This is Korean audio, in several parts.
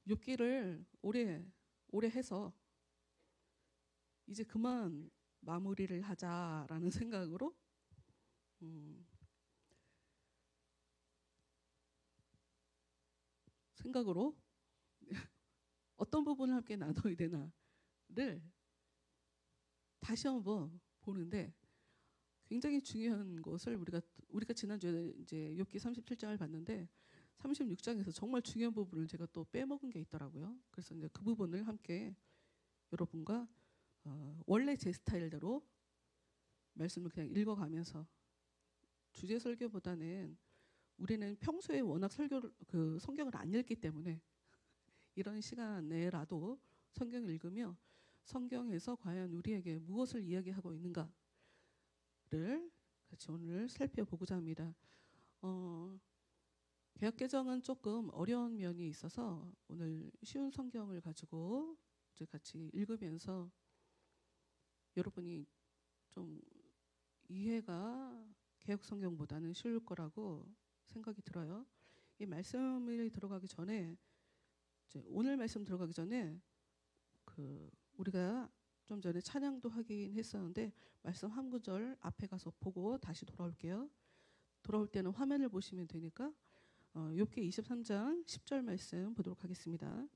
욥기를 오래 해서 이제 그만 마무리를 하자라는 생각으로 어떤 부분을 함께 나눠야 되나를 다시 한번 보는데 굉장히 중요한 것을 우리가 지난주에 이제 욥기 37장을 봤는데 36장에서 정말 중요한 부분을 제가 또 빼먹은 게 있더라고요. 그래서 이제 그 부분을 함께 여러분과 원래 제 스타일대로 말씀을 그냥 읽어가면서 주제 설교보다는 우리는 평소에 워낙 성경을 안 읽기 때문에 이런 시간에라도 성경을 읽으며 성경에서 과연 우리에게 무엇을 이야기하고 있는가를 같이 오늘 살펴보고자 합니다. 개역개정은 조금 어려운 면이 있어서 오늘 쉬운 성경을 가지고 이제 같이 읽으면서 여러분이 좀 이해가 개역 성경보다는 쉬울 거라고 생각이 들어요. 이 말씀을 들어가기 전에 이제 오늘 말씀 들어가기 전에 우리가 좀 전에 찬양도 하긴 했었는데 말씀 한 구절 앞에 가서 보고 다시 돌아올게요. 돌아올 때는 화면을 보시면 되니까 욥기 23장 10절 말씀 보도록 하겠습니다.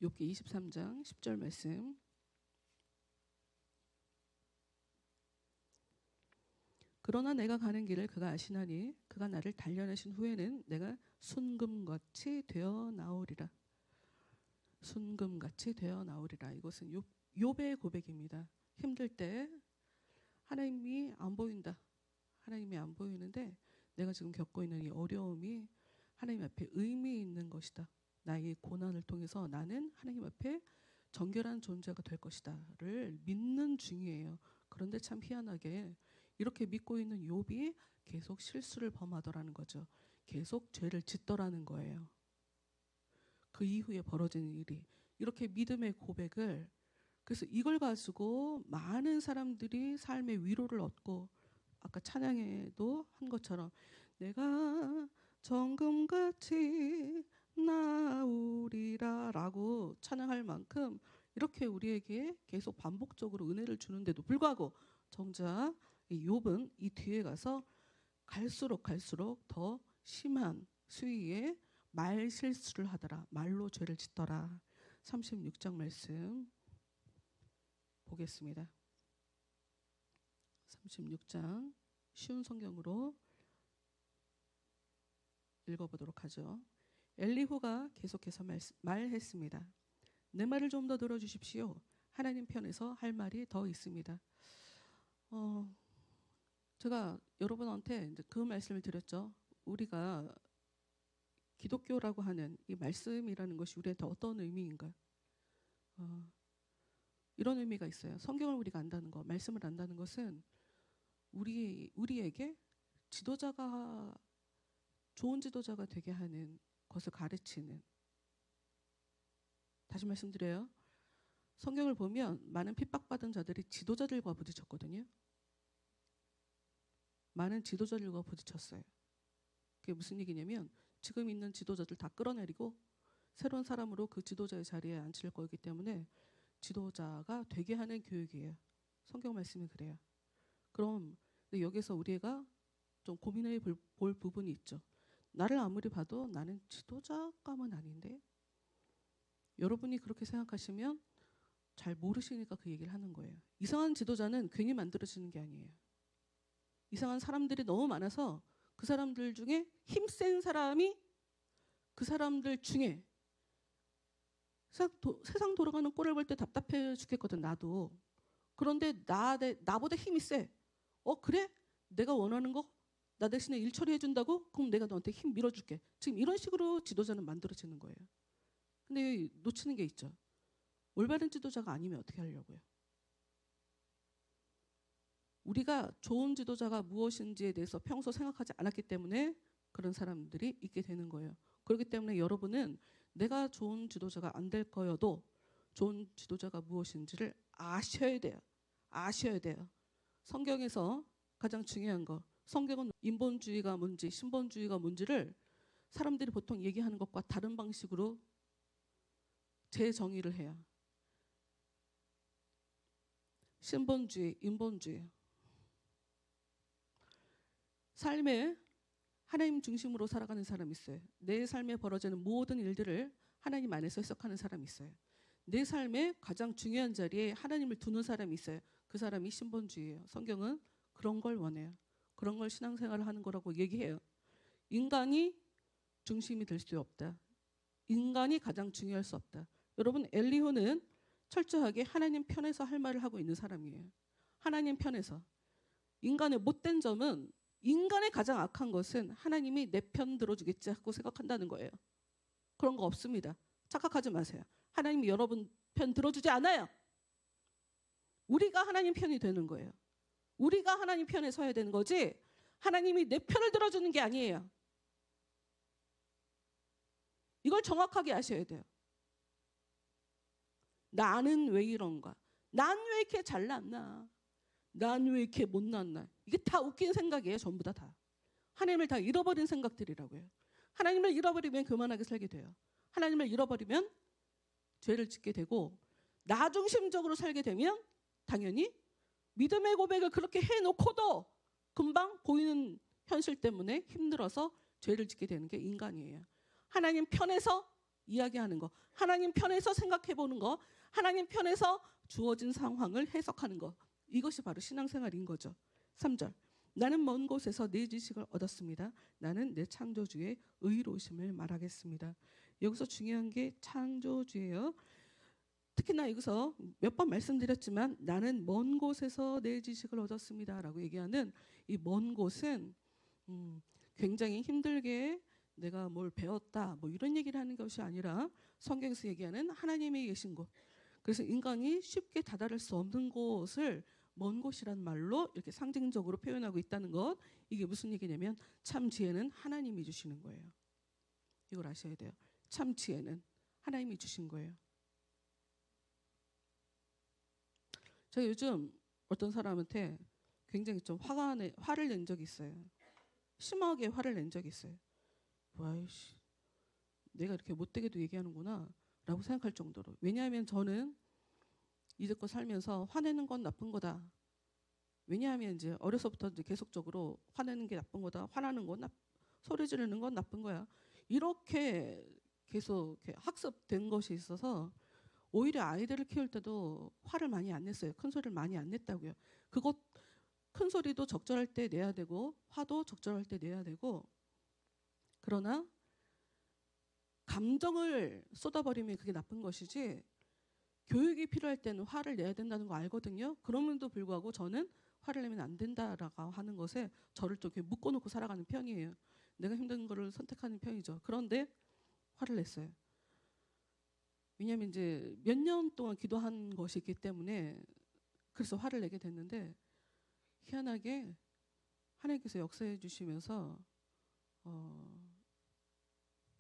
욥기 23장 10절 말씀. 그러나 내가 가는 길을 그가 아시나니 그가 나를 단련하신 후에는 내가 순금같이 되어 나오리라. 순금같이 되어 나오리라. 이것은 욥의 고백입니다. 힘들 때 하나님이 안 보인다. 하나님이 안 보이는데 내가 지금 겪고 있는 이 어려움이 하나님 앞에 의미 있는 것이다. 나의 고난을 통해서 나는 하나님 앞에 정결한 존재가 될 것이다를 믿는 중이에요. 그런데 참 희한하게 이렇게 믿고 있는 욥이 계속 실수를 범하더라는 거죠. 계속 죄를 짓더라는 거예요. 그 이후에 벌어지는 일이 이렇게 믿음의 고백을, 그래서 이걸 가지고 많은 사람들이 삶의 위로를 얻고 아까 찬양에도 한 것처럼 내가 정금같이 나오리라 라고 찬양할 만큼 이렇게 우리에게 계속 반복적으로 은혜를 주는데도 불구하고 정작 이 욥은 이 뒤에 가서 갈수록 더 심한 수위에 말 실수를 하더라. 말로 죄를 짓더라. 36장 말씀 보겠습니다. 36장 쉬운 성경으로 읽어보도록 하죠. 엘리후가 계속해서 말했습니다. 내 말을 좀 더 들어주십시오. 하나님 편에서 할 말이 더 있습니다. 제가 여러분한테 이제 그 말씀을 드렸죠. 우리가 기독교라고 하는 이 말씀이라는 것이 우리한테 어떤 의미인가? 이런 의미가 있어요. 성경을 우리가 안다는 것, 말씀을 안다는 것은 우리에게 좋은 지도자가 되게 하는 것을 가르치는. 다시 말씀드려요. 성경을 보면 많은 핍박받은 자들이 지도자들과 부딪혔거든요. 많은 지도자들과 부딪혔어요. 그게 무슨 얘기냐면 지금 있는 지도자들 다 끌어내리고 새로운 사람으로 그 지도자의 자리에 앉힐 거기 때문에 지도자가 되게 하는 교육이에요. 성경 말씀이 그래요. 그럼 여기서 우리가 좀 고민해 볼 부분이 있죠. 나를 아무리 봐도 나는 지도자감은 아닌데, 여러분이 그렇게 생각하시면 잘 모르시니까 그 얘기를 하는 거예요. 이상한 지도자는 괜히 만들어지는 게 아니에요. 이상한 사람들이 너무 많아서 그 사람들 중에 힘센 사람이 그 사람들 중에 세상 돌아가는 꼴을 볼 때 답답해 죽겠거든, 나도. 그런데 나보다 힘이 세. 그래? 내가 원하는 거 나 대신에 일 처리해 준다고? 그럼 내가 너한테 힘 밀어줄게. 지금 이런 식으로 지도자는 만들어지는 거예요. 근데 놓치는 게 있죠. 올바른 지도자가 아니면 어떻게 하려고요? 우리가 좋은 지도자가 무엇인지에 대해서 평소 생각하지 않았기 때문에 그런 사람들이 있게 되는 거예요. 그렇기 때문에 여러분은 내가 좋은 지도자가 안 될 거여도 좋은 지도자가 무엇인지를 아셔야 돼요. 아셔야 돼요. 성경에서 가장 중요한 거, 성경은 인본주의가 뭔지 신본주의가 뭔지를 사람들이 보통 얘기하는 것과 다른 방식으로 재정의를 해요. 신본주의, 인본주의. 삶에 하나님 중심으로 살아가는 사람이 있어요. 내 삶에 벌어지는 모든 일들을 하나님 안에서 해석하는 사람이 있어요. 내 삶의 가장 중요한 자리에 하나님을 두는 사람이 있어요. 그 사람이 신본주의예요. 성경은 그런 걸 원해요. 그런 걸 신앙생활을 하는 거라고 얘기해요. 인간이 중심이 될 수 없다. 인간이 가장 중요할 수 없다. 여러분, 엘리후는 철저하게 하나님 편에서 할 말을 하고 있는 사람이에요. 하나님 편에서. 인간의 못된 점은, 인간의 가장 악한 것은 하나님이 내 편 들어주겠지 하고 생각한다는 거예요. 그런 거 없습니다. 착각하지 마세요. 하나님이 여러분 편 들어주지 않아요. 우리가 하나님 편이 되는 거예요. 우리가 하나님 편에 서야 되는 거지, 하나님이 내 편을 들어주는 게 아니에요. 이걸 정확하게 아셔야 돼요. 나는 왜 이런가? 난 왜 이렇게 잘났나? 난 왜 이렇게 못났나? 이게 다 웃긴 생각이에요. 전부 다. 하나님을 다 잃어버린 생각들이라고요. 하나님을 잃어버리면 교만하게 살게 돼요. 하나님을 잃어버리면 죄를 짓게 되고, 나 중심적으로 살게 되면 당연히 믿음의 고백을 그렇게 해놓고도 금방 보이는 현실 때문에 힘들어서 죄를 짓게 되는 게 인간이에요. 하나님 편에서 이야기하는 거, 하나님 편에서 생각해보는 거, 하나님 편에서 주어진 상황을 해석하는 거, 이것이 바로 신앙생활인 거죠. 3절. 나는 먼 곳에서 내 지식을 얻었습니다. 나는 내 창조주의 의로우심을 말하겠습니다. 여기서 중요한 게 창조주예요. 특히나 여기서 몇 번 말씀드렸지만 나는 먼 곳에서 내 지식을 얻었습니다 라고 얘기하는 이 먼 곳은 굉장히 힘들게 내가 뭘 배웠다 뭐 이런 얘기를 하는 것이 아니라 성경에서 얘기하는 하나님이 계신 곳, 그래서 인간이 쉽게 다다를 수 없는 곳을 먼 곳이란 말로 이렇게 상징적으로 표현하고 있다는 것, 이게 무슨 얘기냐면 참 지혜는 하나님이 주시는 거예요. 이걸 아셔야 돼요. 참 지혜는 하나님이 주신 거예요. 제가 요즘 어떤 사람한테 굉장히 좀 화를 낸 적이 있어요. 심하게 화를 낸 적이 있어요. 와이씨, 내가 이렇게 못되게도 얘기하는구나 라고 생각할 정도로. 왜냐하면 저는 이제껏 살면서 화내는 건 나쁜 거다. 왜냐하면 이제 어려서부터 이제 계속적으로 화내는 게 나쁜 거다. 화나는 건 소리 지르는 건 나쁜 거야. 이렇게 계속 이렇게 학습된 것이 있어서 오히려 아이들을 키울 때도 화를 많이 안 냈어요. 큰 소리를 많이 안 냈다고요. 그것 큰 소리도 적절할 때 내야 되고 화도 적절할 때 내야 되고, 그러나 감정을 쏟아버리면 그게 나쁜 것이지, 교육이 필요할 때는 화를 내야 된다는 거 알거든요. 그럼에도 불구하고 저는 화를 내면 안 된다라고 하는 것에 저를 좀 이렇게 묶어놓고 살아가는 편이에요. 내가 힘든 거를 선택하는 편이죠. 그런데 화를 냈어요. 왜냐하면 이제 몇 년 동안 기도한 것이 있기 때문에 그래서 화를 내게 됐는데, 희한하게 하나님께서 역사해 주시면서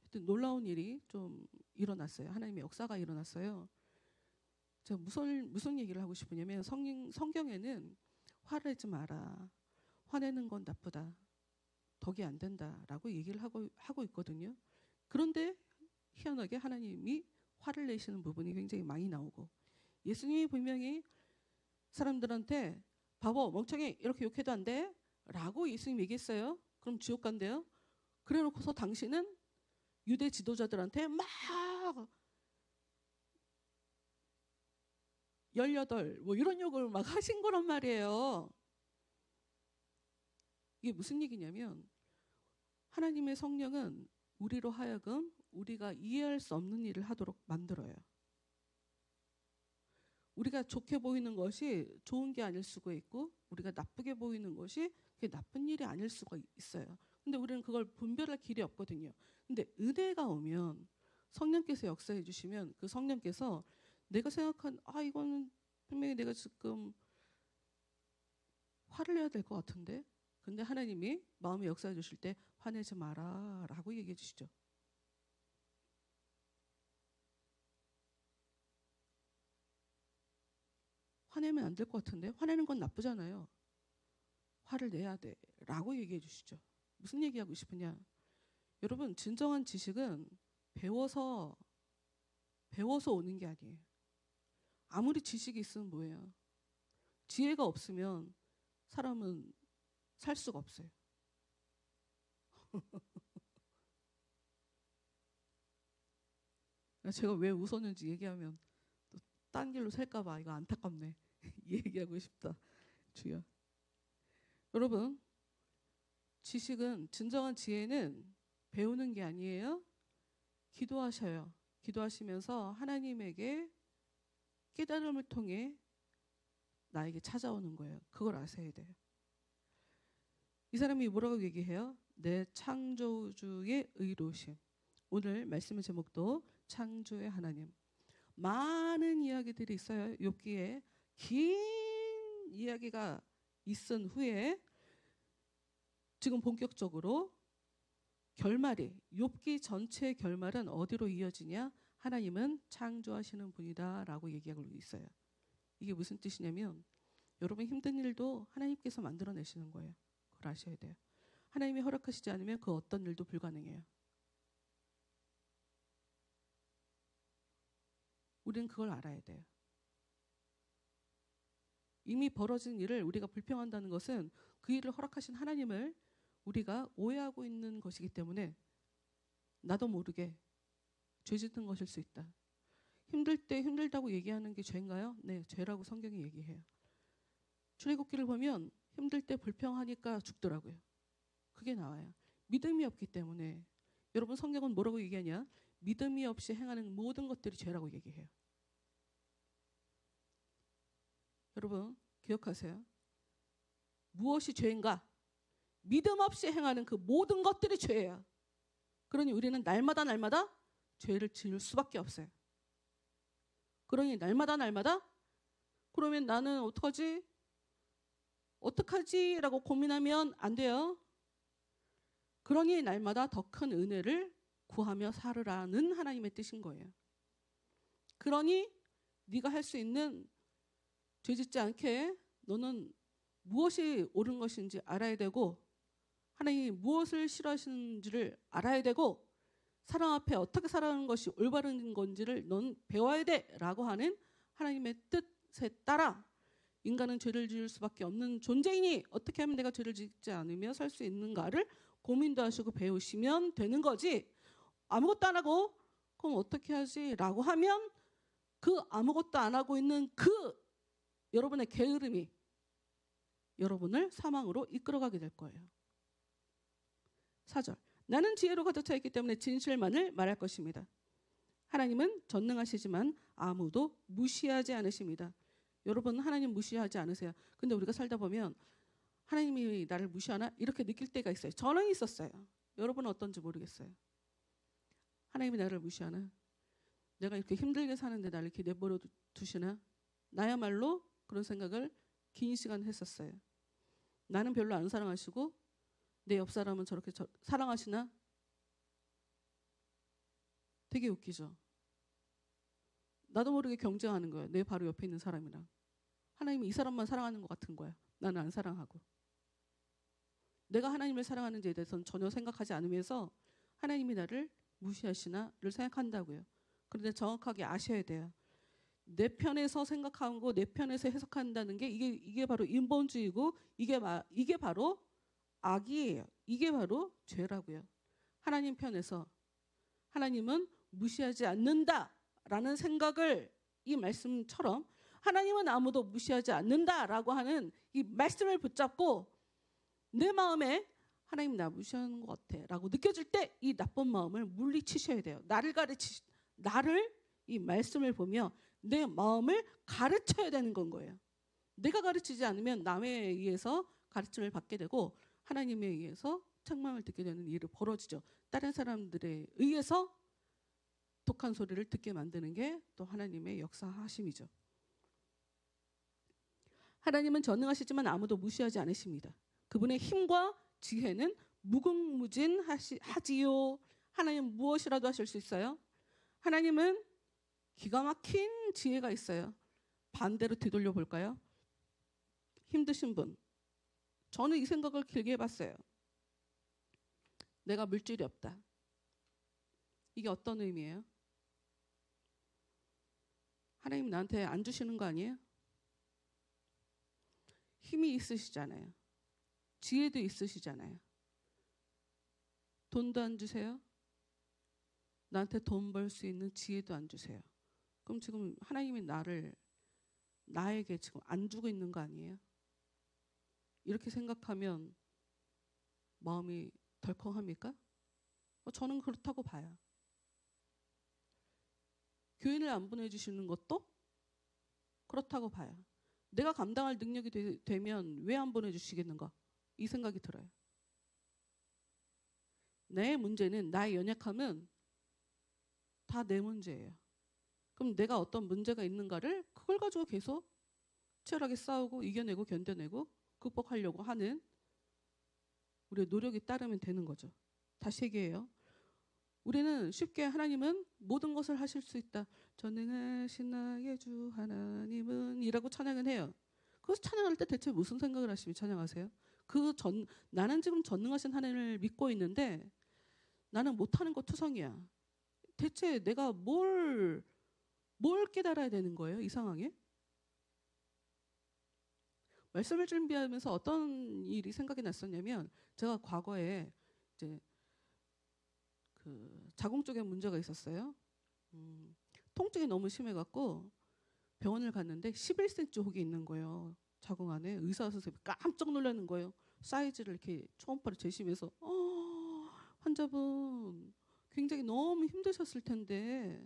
하여튼 놀라운 일이 좀 일어났어요. 하나님의 역사가 일어났어요. 제가 무슨 얘기를 하고 싶으냐면 성경에는 화를 내지 마라, 화내는 건 나쁘다, 덕이 안 된다라고 얘기를 하고 있거든요. 그런데 희한하게 하나님이 화를 내시는 부분이 굉장히 많이 나오고, 예수님이 분명히 사람들한테 바보 멍청이 이렇게 욕해도 안 돼 라고 예수님이 얘기했어요. 그럼 지옥 간대요. 그래 놓고서 당신은 유대 지도자들한테 막 18 뭐 이런 욕을 막 하신 거란 말이에요. 이게 무슨 얘기냐면 하나님의 성령은 우리로 하여금 우리가 이해할 수 없는 일을 하도록 만들어요. 우리가 좋게 보이는 것이 좋은 게 아닐 수가 있고, 우리가 나쁘게 보이는 것이 그게 나쁜 일이 아닐 수가 있어요. 근데 우리는 그걸 분별할 길이 없거든요. 근데 은혜가 오면, 성령께서 역사해 주시면 그 성령께서 내가 생각한 이거는 분명히 내가 지금 화를 내야 될 것 같은데, 근데 하나님이 마음에 역사해 주실 때 화내지 마라 라고 얘기해 주시죠. 화내면 안 될 것 같은데, 화내는 건 나쁘잖아요. 화를 내야 돼 라고 얘기해 주시죠. 무슨 얘기하고 싶으냐, 여러분, 진정한 지식은 배워서 오는 게 아니에요. 아무리 지식이 있으면 뭐예요? 지혜가 없으면 사람은 살 수가 없어요. 제가 왜 웃었는지 얘기하면 또 딴 길로 셀까봐 이거 안타깝네. 얘기하고 싶다. 주여. 여러분, 지식은, 진정한 지혜는 배우는 게 아니에요. 기도하셔요. 기도하시면서 하나님에게 깨달음을 통해 나에게 찾아오는 거예요. 그걸 아셔야 돼요. 이 사람이 뭐라고 얘기해요? 내 창조주의 의로우심. 오늘 말씀의 제목도 창조의 하나님. 많은 이야기들이 있어요. 욥기에 긴 이야기가 있은 후에 지금 본격적으로 결말이, 욥기 전체의 결말은 어디로 이어지냐? 하나님은 창조하시는 분이다 라고 얘기하고 있어요. 이게 무슨 뜻이냐면 여러분 힘든 일도 하나님께서 만들어내시는 거예요. 그걸 아셔야 돼요. 하나님이 허락하시지 않으면 그 어떤 일도 불가능해요. 우리는 그걸 알아야 돼요. 이미 벌어진 일을 우리가 불평한다는 것은 그 일을 허락하신 하나님을 우리가 오해하고 있는 것이기 때문에 나도 모르게 죄 짓는 것일 수 있다. 힘들 때 힘들다고 얘기하는 게 죄인가요? 네, 죄라고 성경이 얘기해요. 출애굽기를 보면 힘들 때 불평하니까 죽더라고요. 그게 나와요. 믿음이 없기 때문에. 여러분, 성경은 뭐라고 얘기하냐? 믿음이 없이 행하는 모든 것들이 죄라고 얘기해요. 여러분, 기억하세요. 무엇이 죄인가? 믿음 없이 행하는 그 모든 것들이 죄예요. 그러니 우리는 날마다 죄를 지을 수밖에 없어요. 그러니 날마다 그러면 나는 어떡하지? 라고 고민하면 안 돼요. 그러니 날마다 더 큰 은혜를 구하며 살으라는 하나님의 뜻인 거예요. 그러니 네가 할 수 있는, 죄 짓지 않게 너는 무엇이 옳은 것인지 알아야 되고, 하나님이 무엇을 싫어하시는지를 알아야 되고, 사랑 앞에 어떻게 살아가는 것이 올바른 건지를 넌 배워야 돼 라고 하는 하나님의 뜻에 따라 인간은 죄를 지을 수밖에 없는 존재이니 어떻게 하면 내가 죄를 짓지 않으며 살 수 있는가를 고민도 하시고 배우시면 되는 거지. 아무것도 안 하고 그럼 어떻게 하지? 라고 하면 그 아무것도 안 하고 있는 그 여러분의 게으름이 여러분을 사망으로 이끌어가게 될 거예요. 4절. 나는 지혜로 가득 차 있기 때문에 진실만을 말할 것입니다. 하나님은 전능하시지만 아무도 무시하지 않으십니다. 여러분, 하나님 무시하지 않으세요. 근데 우리가 살다 보면 하나님이 나를 무시하나? 이렇게 느낄 때가 있어요. 저는 있었어요. 여러분은 어떤지 모르겠어요. 하나님이 나를 무시하나? 내가 이렇게 힘들게 사는데 나를 이렇게 내버려 두시나? 나야말로 그런 생각을 긴 시간 했었어요. 나는 별로 안 사랑하시고 내 옆 사람은 저렇게 사랑하시나? 되게 웃기죠. 나도 모르게 경쟁하는 거예요. 내 바로 옆에 있는 사람이랑. 하나님이 이 사람만 사랑하는 것 같은 거야. 나는 안 사랑하고. 내가 하나님을 사랑하는지에 대해서는 전혀 생각하지 않으면서 하나님이 나를 무시하시나를 생각한다고요. 그런데 정확하게 아셔야 돼요. 내 편에서 생각하고 내 편에서 해석한다는 게 이게 바로 인본주의고 이게 바로 악이에요. 이게 바로 죄라고요. 하나님 편에서 하나님은 무시하지 않는다라는 생각을, 이 말씀처럼 하나님은 아무도 무시하지 않는다라고 하는 이 말씀을 붙잡고 내 마음에 하나님 나 무시하는 것 같아 라고 느껴질 때 이 나쁜 마음을 물리치셔야 돼요. 나를 이 말씀을 보며 내 마음을 가르쳐야 되는 건 거예요. 내가 가르치지 않으면 남에 의해서 가르침을 받게 되고 하나님에 의해서 책망을 듣게 되는 일이 벌어지죠. 다른 사람들에 의해서 독한 소리를 듣게 만드는 게 또 하나님의 역사하심이죠. 하나님은 전능하시지만 아무도 무시하지 않으십니다. 그분의 힘과 지혜는 무궁무진하지요. 하나님 무엇이라도 하실 수 있어요. 하나님은 기가 막힌 지혜가 있어요. 반대로 되돌려 볼까요? 힘드신 분. 저는 이 생각을 길게 해봤어요. 내가 물질이 없다. 이게 어떤 의미예요? 하나님 나한테 안 주시는 거 아니에요? 힘이 있으시잖아요. 지혜도 있으시잖아요. 돈도 안 주세요? 나한테 돈 벌 수 있는 지혜도 안 주세요. 그럼 지금 하나님이 나에게 지금 안 주고 있는 거 아니에요? 이렇게 생각하면 마음이 덜컹합니까? 저는 그렇다고 봐요. 교인을 안 보내주시는 것도 그렇다고 봐요. 내가 감당할 능력이 되면 왜 안 보내주시겠는가? 이 생각이 들어요. 내 문제는, 나의 연약함은 다 내 문제예요. 그럼 내가 어떤 문제가 있는가를 그걸 가지고 계속 치열하게 싸우고 이겨내고 견뎌내고 극복하려고 하는 우리의 노력이 따르면 되는 거죠. 다시 얘기해요. 우리는 쉽게 하나님은 모든 것을 하실 수 있다. 전능하신 나의 주 하나님은 이라고 찬양을 해요. 그래서 찬양할 때 대체 무슨 생각을 하시며 찬양하세요? 나는 지금 전능하신 하나님을 믿고 있는데 나는 못하는 거 투성이야. 대체 내가 뭘 깨달아야 되는 거예요? 이 상황에? 말씀을 준비하면서 어떤 일이 생각이 났었냐면 제가 과거에 이제 그 자궁 쪽에 문제가 있었어요. 통증이 너무 심해갖고 병원을 갔는데 11cm 혹이 있는 거예요. 자궁 안에. 의사 선생님이 깜짝 놀라는 거예요. 사이즈를 이렇게 초음파로 재시면서 환자분 굉장히 너무 힘드셨을 텐데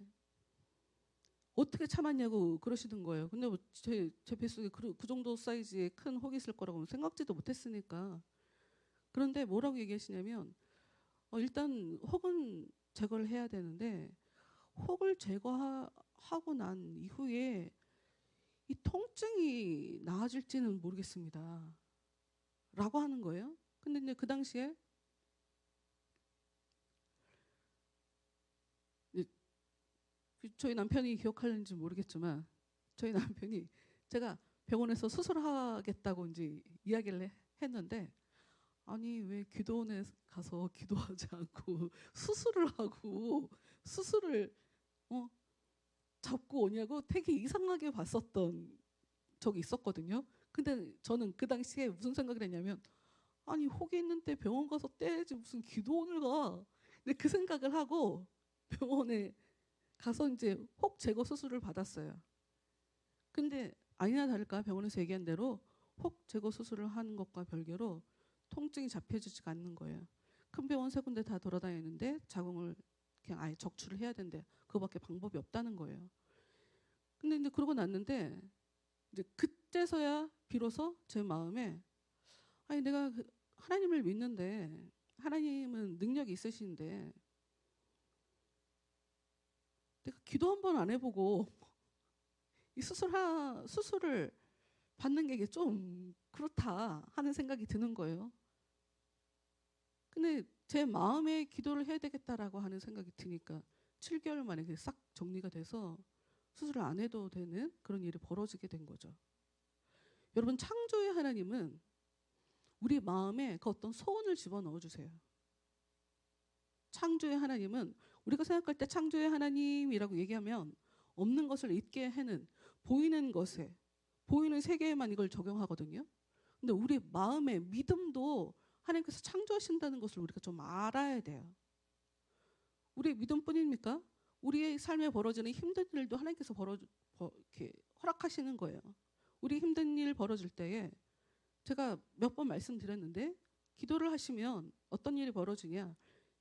어떻게 참았냐고 그러시는 거예요. 근데 뭐 제 뱃속에 그 정도 사이즈의 큰 혹이 있을 거라고 생각지도 못했으니까. 그런데 뭐라고 얘기하시냐면 일단 혹은 제거를 해야 되는데 혹을 제거하고 난 이후에 이 통증이 나아질지는 모르겠습니다. 라고 하는 거예요. 근데 이제 그 당시에 저희 남편이 기억하는지 모르겠지만 저희 남편이 제가 병원에서 수술하겠다고 이제 이야기를 했는데 아니 왜 기도원에 가서 기도하지 않고 수술을 하고 수술을 잡고 오냐고 되게 이상하게 봤었던 적이 있었거든요. 근데 저는 그 당시에 무슨 생각을 했냐면 아니 혹이 있는데 병원 가서 떼야지 무슨 기도원을 가. 근데 그 생각을 하고 병원에 가서 이제 혹 제거 수술을 받았어요. 근데 아니나 다를까 병원에서 얘기한 대로 혹 제거 수술을 하는 것과 별개로 통증이 잡혀지지가 않는 거예요. 큰 병원 세 군데 다 돌아다니는데 자궁을 그냥 아예 적출을 해야 된대. 그거밖에 방법이 없다는 거예요. 근데 이제 그러고 났는데 이제 그때서야 비로소 제 마음에 아니 내가 하나님을 믿는데 하나님은 능력이 있으신데 내가 기도 한 번 안 해보고 이 수술을 받는 게 좀 그렇다 하는 생각이 드는 거예요. 근데 제 마음에 기도를 해야 되겠다라고 하는 생각이 드니까 7개월 만에 그게 싹 정리가 돼서 수술을 안 해도 되는 그런 일이 벌어지게 된 거죠. 여러분 창조의 하나님은 우리 마음에 그 어떤 소원을 집어넣어 주세요. 창조의 하나님은 우리가 생각할 때 창조의 하나님이라고 얘기하면 없는 것을 있게 해는 보이는 것에 보이는 세계에만 이걸 적용하거든요. 근데 우리 마음의 믿음도 하나님께서 창조하신다는 것을 우리가 좀 알아야 돼요. 우리의 믿음뿐입니까? 우리의 삶에 벌어지는 힘든 일도 하나님께서 이렇게 허락하시는 거예요. 우리 힘든 일 벌어질 때에 제가 몇 번 말씀드렸는데 기도를 하시면 어떤 일이 벌어지냐?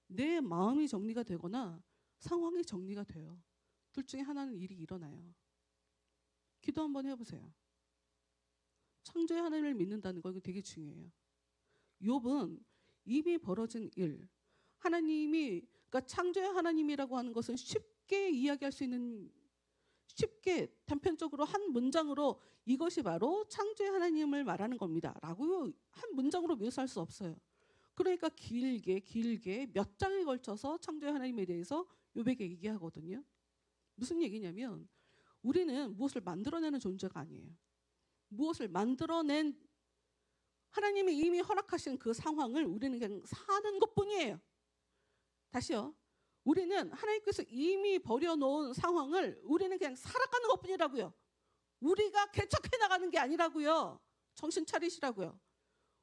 내 마음이 정리가 되거나 상황이 정리가 돼요. 둘 중에 하나는 일이 일어나요. 기도 한번 해보세요. 창조의 하나님을 믿는다는 거 이거 되게 중요해요. 욥은 이미 벌어진 일, 하나님이 그러니까 창조의 하나님이라고 하는 것은 쉽게 이야기할 수 있는 쉽게 단편적으로 한 문장으로 이것이 바로 창조의 하나님을 말하는 겁니다. 라고 한 문장으로 묘사할 수 없어요. 그러니까 길게 몇 장에 걸쳐서 창조의 하나님에 대해서 욥에게 얘기하거든요. 무슨 얘기냐면 우리는 무엇을 만들어내는 존재가 아니에요. 무엇을 만들어낸 하나님이 이미 허락하신 그 상황을 우리는 그냥 사는 것뿐이에요. 다시요. 우리는 하나님께서 이미 버려놓은 상황을 우리는 그냥 살아가는 것뿐이라고요. 우리가 개척해 나가는 게 아니라고요. 정신 차리시라고요.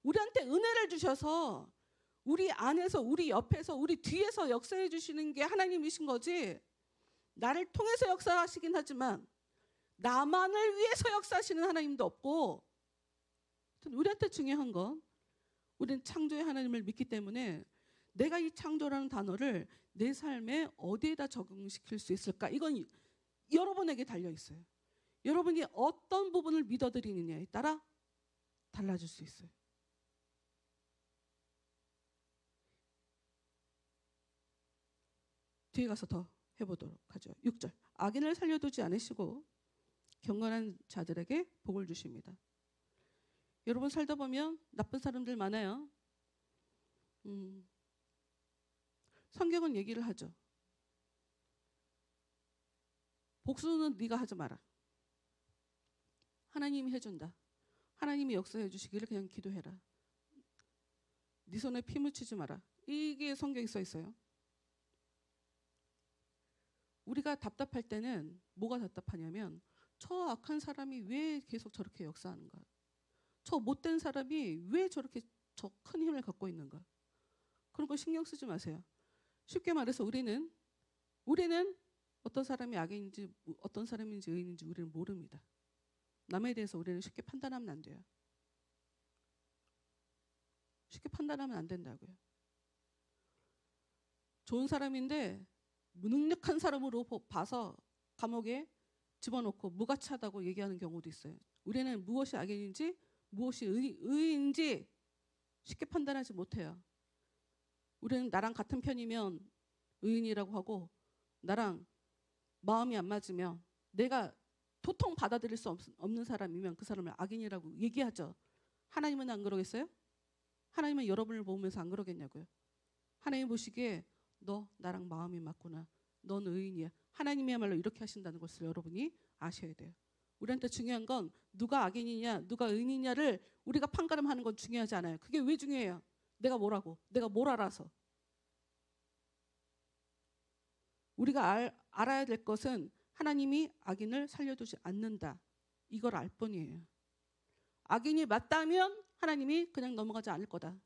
우리한테 은혜를 주셔서 우리 안에서, 우리 옆에서, 우리 뒤에서 역사해 주시는 게 하나님이신 거지, 나를 통해서 역사하시긴 하지만 나만을 위해서 역사하시는 하나님도 없고, 우리한테 중요한 건 우리는 창조의 하나님을 믿기 때문에 내가 이 창조라는 단어를 내 삶에 어디에다 적용시킬 수 있을까? 이건 여러분에게 달려 있어요. 여러분이 어떤 부분을 믿어드리느냐에 따라 달라질 수 있어요. 뒤에 가서 더 해보도록 하죠. 6절. 악인을 살려두지 않으시고 경건한 자들에게 복을 주십니다. 여러분 살다 보면 나쁜 사람들 많아요. 성경은 얘기를 하죠. 복수는 네가 하지 마라. 하나님이 해준다. 하나님이 역사해 주시기를 그냥 기도해라. 네 손에 피 묻히지 마라. 이게 성경에 써 있어요. 우리가 답답할 때는 뭐가 답답하냐면 저 악한 사람이 왜 계속 저렇게 역사하는가? 저 못된 사람이 왜 저렇게 저 큰 힘을 갖고 있는가? 그런 거 신경 쓰지 마세요. 쉽게 말해서 우리는 어떤 사람이 악인지 어떤 사람인지 의인인지 우리는 모릅니다. 남에 대해서 우리는 쉽게 판단하면 안 돼요. 쉽게 판단하면 안 된다고요. 좋은 사람인데 무능력한 사람으로 봐서 감옥에 집어넣고 무가치하다고 얘기하는 경우도 있어요. 우리는 무엇이 악인인지 무엇이 의인인지 쉽게 판단하지 못해요. 우리는 나랑 같은 편이면 의인이라고 하고, 나랑 마음이 안 맞으면, 내가 도통 받아들일 수 없는 사람이면 그 사람을 악인이라고 얘기하죠. 하나님은 안 그러겠어요? 하나님은 여러분을 보면서 안 그러겠냐고요. 하나님 보시기에 너 나랑 마음이 맞구나, 넌 의인이야. 하나님이야말로 이렇게 하신다는 것을 여러분이 아셔야 돼요. 우리한테 중요한 건 누가 악인이냐 누가 의인이냐를 우리가 판가름하는 건 중요하지 않아요. 그게 왜 중요해요? 내가 뭐라고? 내가 뭘 알아서? 우리가 알아야 될 것은 하나님이 악인을 살려두지 않는다, 이걸 알 뿐이에요. 악인이 맞다면 하나님이 그냥 넘어가지 않을 거다.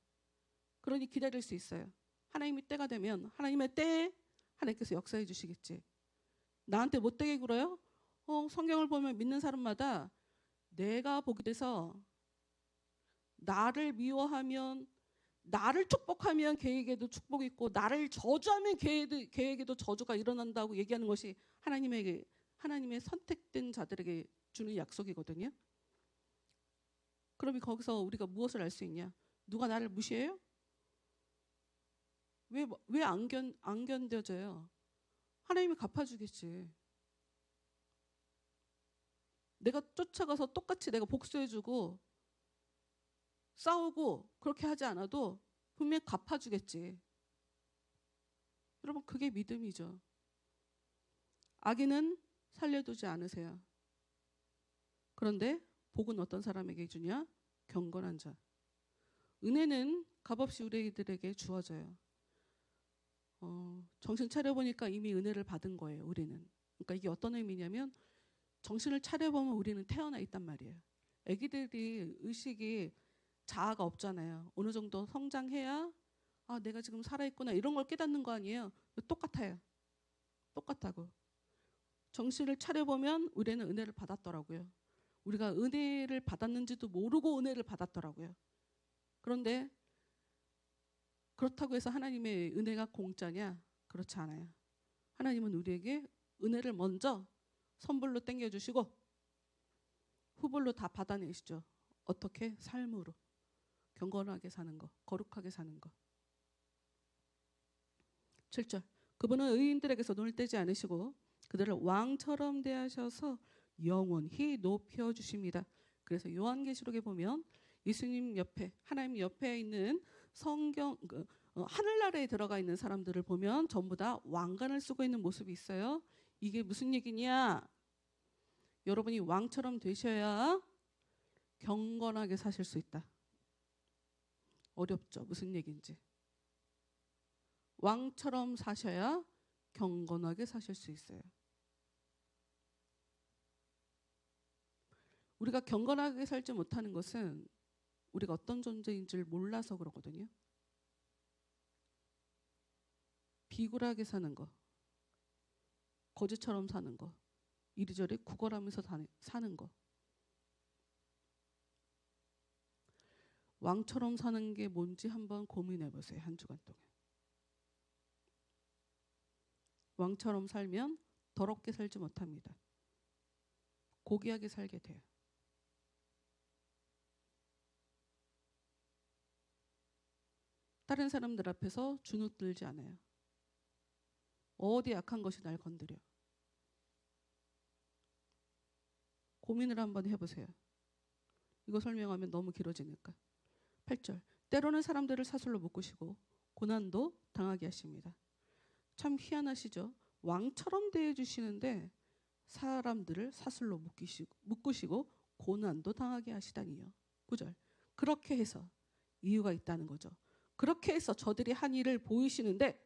그러니 기다릴 수 있어요. 하나님이 때가 되면 하나님의 때에 하나님께서 역사해 주시겠지. 나한테 못되게 굴어요? 성경을 보면 믿는 사람마다 내가 복이 돼서 나를 미워하면, 나를 축복하면 걔에게도 축복이 있고, 나를 저주하면 걔에게도 저주가 일어난다고 얘기하는 것이 하나님의 선택된 자들에게 주는 약속이거든요. 그럼 거기서 우리가 무엇을 알 수 있냐? 누가 나를 무시해요? 왜 안 견뎌져요? 하나님이 갚아주겠지. 내가 쫓아가서 똑같이 내가 복수해주고 싸우고 그렇게 하지 않아도 분명히 갚아주겠지. 여러분, 그게 믿음이죠. 악인은 살려두지 않으세요. 그런데 복은 어떤 사람에게 주냐? 경건한 자. 은혜는 값없이 우리들에게 주어져요. 정신 차려보니까 이미 은혜를 받은 거예요, 우리는. 그러니까 이게 어떤 의미냐면, 정신을 차려보면 우리는 태어나 있단 말이에요. 아기들이 의식이, 자아가 없잖아요. 어느 정도 성장해야 내가 지금 살아있구나 이런 걸 깨닫는 거 아니에요. 똑같아요. 똑같다고. 정신을 차려보면 우리는 은혜를 받았더라고요. 우리가 은혜를 받았는지도 모르고 은혜를 받았더라고요. 그런데 그렇다고 해서 하나님의 은혜가 공짜냐? 그렇지 않아요. 하나님은 우리에게 은혜를 먼저 선불로 땡겨주시고 후불로 다 받아내시죠. 어떻게? 삶으로. 경건하게 사는 거, 거룩하게 사는 거. 7절. 그분은 의인들에게서 눈을 떼지 않으시고 그들을 왕처럼 대하셔서 영원히 높여주십니다. 그래서 요한계시록에 보면 예수님 옆에, 하나님 옆에 있는 성경, 하늘나라에 들어가 있는 사람들을 보면 전부 다 왕관을 쓰고 있는 모습이 있어요. 이게 무슨 얘기냐? 여러분이 왕처럼 되셔야 경건하게 사실 수 있다. 어렵죠? 무슨 얘기인지. 왕처럼 사셔야 경건하게 사실 수 있어요. 우리가 경건하게 살지 못하는 것은 우리가 어떤 존재인지를 몰라서 그러거든요. 비굴하게 사는 거, 거지처럼 사는 거, 이리저리 구걸하면서 사는 거, 왕처럼 사는 게 뭔지 한번 고민해 보세요. 한 주간 동안. 왕처럼 살면 더럽게 살지 못합니다. 고귀하게 살게 돼요. 다른 사람들 앞에서 주눅 들지 않아요. 어디 약한 것이 날 건드려. 고민을 한번 해보세요. 이거 설명하면 너무 길어지니까. 8절. 때로는 사람들을 사슬로 묶으시고 고난도 당하게 하십니다. 참 희한하시죠? 왕처럼 대해주시는데 사람들을 사슬로 묶으시고 고난도 당하게 하시다니요. 9절. 그렇게 해서 이유가 있다는 거죠. 그렇게 해서 저들이 한 일을 보이시는데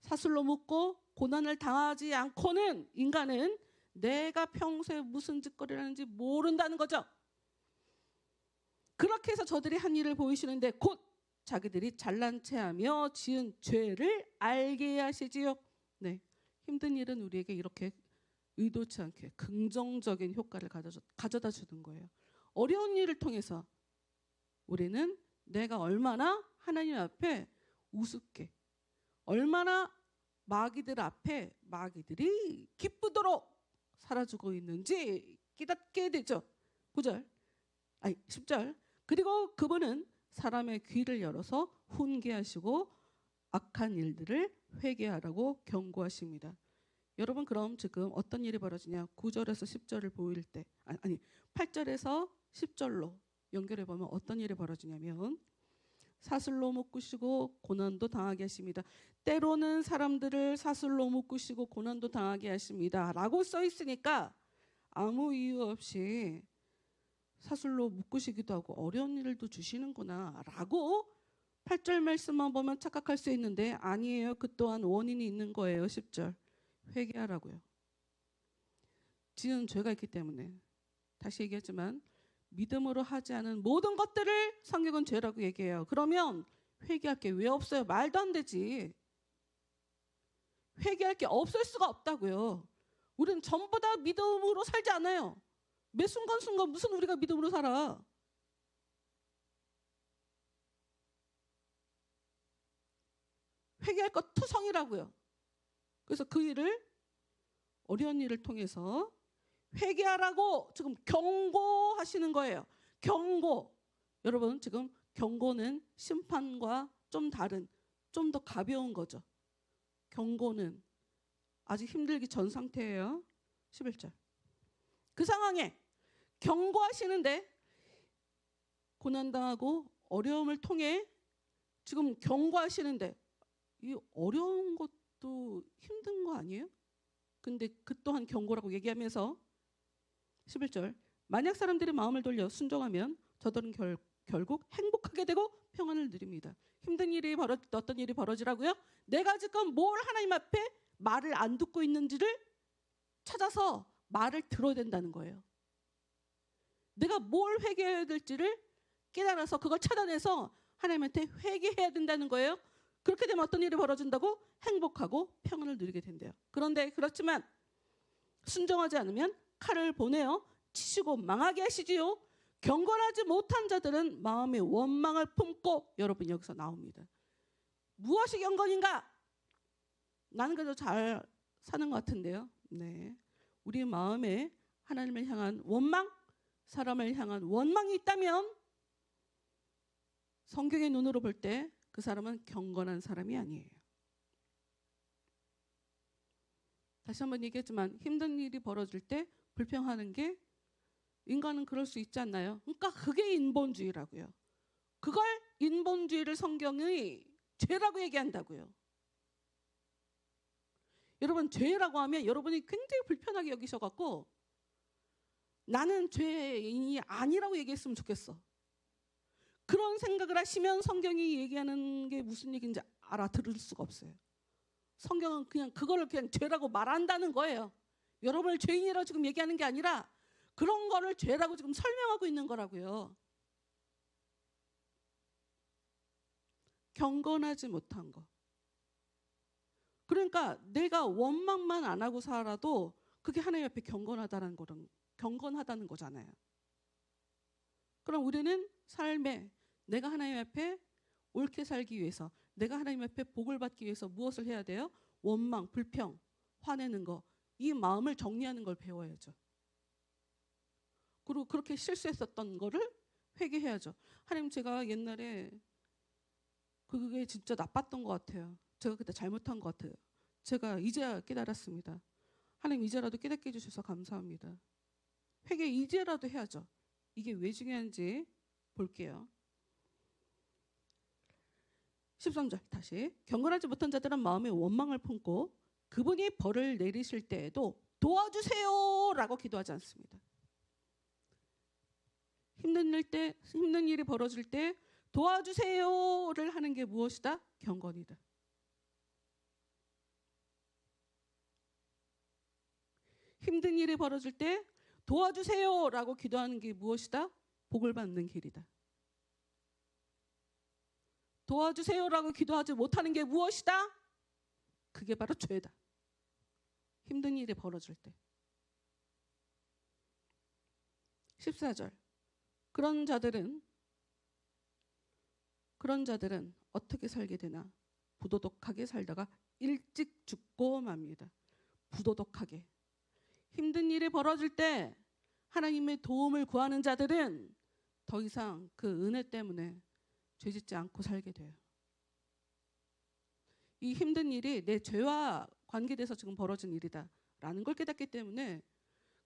사슬로 묶고 고난을 당하지 않고는 인간은 내가 평소에 무슨 짓거리를 하는지 모른다는 거죠. 그렇게 해서 저들이 한 일을 보이시는데 곧 자기들이 잘난 체하며 지은 죄를 알게 하시지요. 네, 힘든 일은 우리에게 이렇게 의도치 않게 긍정적인 효과를 가져다 주는 거예요. 어려운 일을 통해서 우리는 내가 얼마나 하나님 앞에 우습게, 얼마나 마귀들 앞에 마귀들이 기쁘도록 살아주고 있는지 깨닫게 되죠. 10절. 그리고 그분은 사람의 귀를 열어서 훈계하시고 악한 일들을 회개하라고 경고하십니다. 여러분, 그럼 지금 어떤 일이 벌어지냐? 9절에서 10절을 보일 때, 8절에서 10절로 연결해 보면 어떤 일이 벌어지냐면 사슬로 묶으시고 고난도 당하게 하십니다. 때로는 사람들을 사슬로 묶으시고 고난도 당하게 하십니다. 라고 써 있으니까 아무 이유 없이 사슬로 묶으시기도 하고 어려운 일도 주시는구나 라고 8절 말씀만 보면 착각할 수 있는데 아니에요. 그 또한 원인이 있는 거예요. 10절. 회개하라고요. 지은 죄가 있기 때문에. 다시 얘기하지만 믿음으로 하지 않은 모든 것들을 성경은 죄라고 얘기해요. 그러면 회개할 게 왜 없어요? 말도 안 되지. 회개할 게 없을 수가 없다고요. 우리는 전부 다 믿음으로 살지 않아요. 매 순간순간 무슨 우리가 믿음으로 살아. 회개할 것 투성이라고요. 그래서 그 일을 어려운 일을 통해서 회개하라고 지금 경고하시는 거예요. 경고. 여러분, 지금 경고는 심판과 좀 다른, 좀 더 가벼운 거죠. 경고는 아직 힘들기 전 상태예요. 11절. 그 상황에 경고하시는데 고난당하고 어려움을 통해 지금 경고하시는데 이 어려운 것도 힘든 거 아니에요? 근데 그 또한 경고라고 얘기하면서 11절. 만약 사람들이 마음을 돌려 순종하면 저들은 결국 행복하게 되고 평안을 누립니다. 힘든 일이 어떤 일이 벌어지라고요? 내가 지금 뭘 하나님 앞에 말을 안 듣고 있는지를 찾아서 말을 들어야 된다는 거예요. 내가 뭘 회개해야 될지를 깨달아서 그걸 찾아내서 하나님한테 회개해야 된다는 거예요. 그렇게 되면 어떤 일이 벌어진다고? 행복하고 평안을 누리게 된대요. 그런데 그렇지만 순종하지 않으면 칼을 보내어 치시고 망하게 하시지요. 경건하지 못한 자들은 마음의 원망을 품고, 여러분 여기서 나옵니다. 무엇이 경건인가? 나는 그래도 잘 사는 것 같은데요. 네, 우리 마음에 하나님을 향한 원망, 사람을 향한 원망이 있다면 성경의 눈으로 볼 때 그 사람은 경건한 사람이 아니에요. 다시 한번 얘기했지만 힘든 일이 벌어질 때 불평하는 게 인간은 그럴 수 있지 않나요? 그러니까 그게 인본주의라고요. 그걸 인본주의를 성경이 죄라고 얘기한다고요. 여러분, 죄라고 하면 여러분이 굉장히 불편하게 여기셔갖고 나는 죄인이 아니라고 얘기했으면 좋겠어. 그런 생각을 하시면 성경이 얘기하는 게 무슨 얘기인지 알아들을 수가 없어요. 성경은 그냥 그거를 그냥 죄라고 말한다는 거예요. 여러분을 죄인이라고 지금 얘기하는 게 아니라 그런 거를 죄라고 지금 설명하고 있는 거라고요. 경건하지 못한 거. 그러니까 내가 원망만 안 하고 살아도 그게 하나님 앞에 경건하다는 거잖아요. 그럼 우리는 삶에 내가 하나님 앞에 옳게 살기 위해서, 내가 하나님 앞에 복을 받기 위해서 무엇을 해야 돼요? 원망, 불평, 화내는 거, 이 마음을 정리하는 걸 배워야죠. 그리고 그렇게 실수했었던 거를 회개해야죠. 하나님, 제가 옛날에 그게 진짜 나빴던 것 같아요. 제가 그때 잘못한 것 같아요. 제가 이제야 깨달았습니다. 하나님, 이제라도 깨닫게 해주셔서 감사합니다. 회개 이제라도 해야죠. 이게 왜 중요한지 볼게요. 13절 다시. 경건하지 못한 자들은 마음에 원망을 품고 그분이 벌을 내리실 때에도 도와주세요 라고 기도하지 않습니다. 힘든 일이 벌어질 때 도와주세요를 하는 게 무엇이다? 경건이다. 힘든 일이 벌어질 때 도와주세요라고 기도하는 게 무엇이다? 복을 받는 길이다. 도와주세요라고 기도하지 못하는 게 무엇이다? 그게 바로 죄다. 힘든 일이 벌어질 때. 14절. 그런 자들은 어떻게 살게 되나? 부도덕하게 살다가 일찍 죽고 맙니다. 부도덕하게. 힘든 일이 벌어질 때 하나님의 도움을 구하는 자들은 더 이상 그 은혜 때문에 죄짓지 않고 살게 돼요. 이 힘든 일이 내 죄와 관계돼서 지금 벌어진 일이다라는 걸 깨닫기 때문에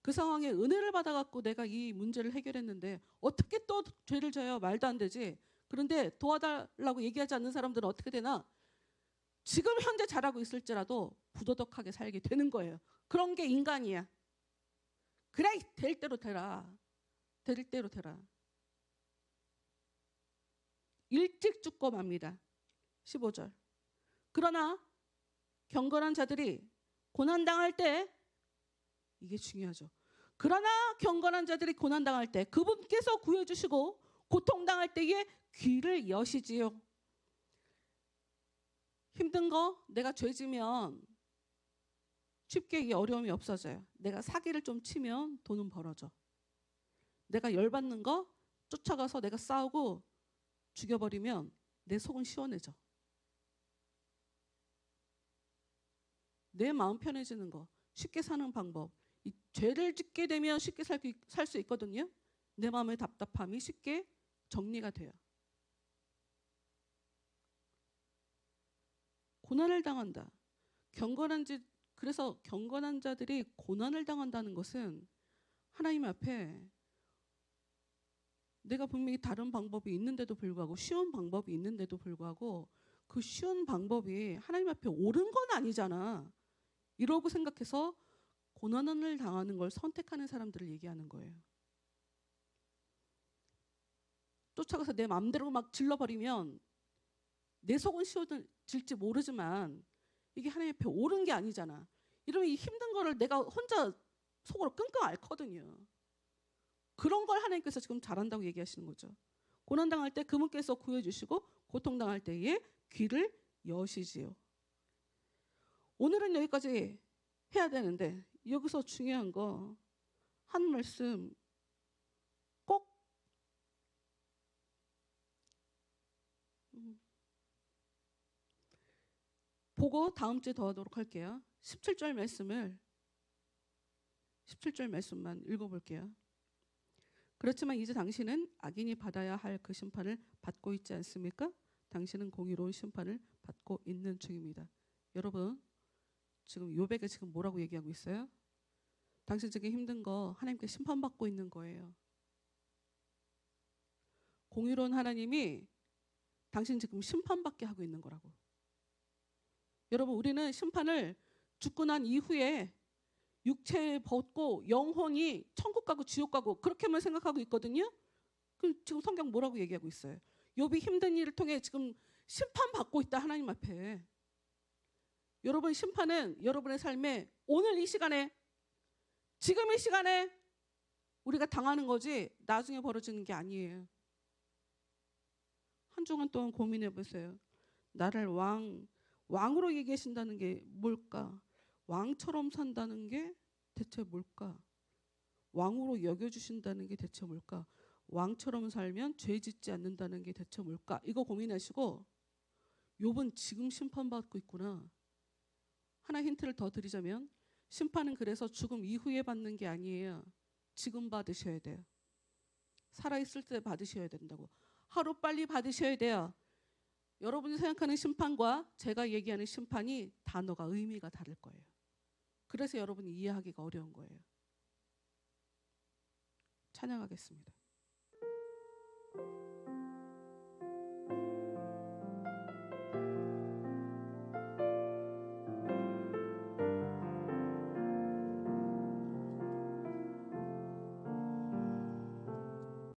그 상황에 은혜를 받아갖고 내가 이 문제를 해결했는데 어떻게 또 죄를 져요? 말도 안 되지. 그런데 도와달라고 얘기하지 않는 사람들은 어떻게 되나? 지금 현재 잘하고 있을지라도 부도덕하게 살게 되는 거예요. 그런 게 인간이야. 그래, 될 대로 되라. 될 대로 되라. 일찍 죽고 맙니다. 15절. 그러나 경건한 자들이 고난당할 때, 이게 중요하죠. 그러나 경건한 자들이 고난당할 때 그분께서 구해주시고 고통당할 때에 귀를 여시지요. 힘든 거 내가 죄지면 쉽게 이 어려움이 없어져요. 내가 사기를 좀 치면 돈은 벌어져. 내가 열받는 거 쫓아가서 내가 싸우고 죽여버리면 내 속은 시원해져. 내 마음 편해지는 거, 쉽게 사는 방법. 이 죄를 짓게 되면 쉽게 살 수 있거든요. 내 마음의 답답함이 쉽게 정리가 돼요. 고난을 당한다. 그래서 경건한 자들이 고난을 당한다는 것은 하나님 앞에 내가 분명히 다른 방법이 있는데도 불구하고, 쉬운 방법이 있는데도 불구하고 그 쉬운 방법이 하나님 앞에 옳은 건 아니잖아. 이러고 생각해서 고난을 당하는 걸 선택하는 사람들을 얘기하는 거예요. 쫓아가서 내 마음대로 막 질러버리면 내 속은 시원질지 모르지만 이게 하나님 앞에 옳은 게 아니잖아. 이러면 이 힘든 거를 내가 혼자 속으로 끙끙 앓거든요. 그런 걸 하나님께서 지금 잘한다고 얘기하시는 거죠. 고난당할 때 그분께서 구해주시고 고통당할 때에 귀를 여시지요. 오늘은 여기까지 해야 되는데 여기서 중요한 거 한 말씀 꼭 보고 다음 주에 더 하도록 할게요. 17절 말씀만 읽어볼게요. 그렇지만 이제 당신은 악인이 받아야 할 그 심판을 받고 있지 않습니까? 당신은 공의로운 심판을 받고 있는 중입니다. 여러분, 지금 욥에게 지금 뭐라고 얘기하고 있어요? 당신 지금 힘든 거 하나님께 심판받고 있는 거예요. 공의로운 하나님이 당신 지금 심판받게 하고 있는 거라고. 여러분, 우리는 심판을 죽고 난 이후에 육체 벗고 영혼이 천국 가고 지옥 가고 그렇게만 생각하고 있거든요. 지금 성경 뭐라고 얘기하고 있어요? 욥이 힘든 일을 통해 지금 심판받고 있다, 하나님 앞에. 여러분 심판은 여러분의 삶에 오늘 이 시간에, 지금 이 시간에 우리가 당하는 거지 나중에 벌어지는 게 아니에요. 한 주간 동안 고민해 보세요. 나를 왕으로 얘기하신다는 게 뭘까? 왕처럼 산다는 게 대체 뭘까? 왕으로 여겨주신다는 게 대체 뭘까? 왕처럼 살면 죄 짓지 않는다는 게 대체 뭘까? 이거 고민하시고, 욥은 지금 심판받고 있구나. 하나 힌트를 더 드리자면, 심판은 그래서 죽음 이후에 받는 게 아니에요. 지금 받으셔야 돼요. 살아있을 때 받으셔야 된다고. 하루빨리 받으셔야 돼요. 여러분이 생각하는 심판과 제가 얘기하는 심판이 단어가 의미가 다를 거예요. 그래서 여러분이 이해하기가 어려운 거예요. 찬양하겠습니다.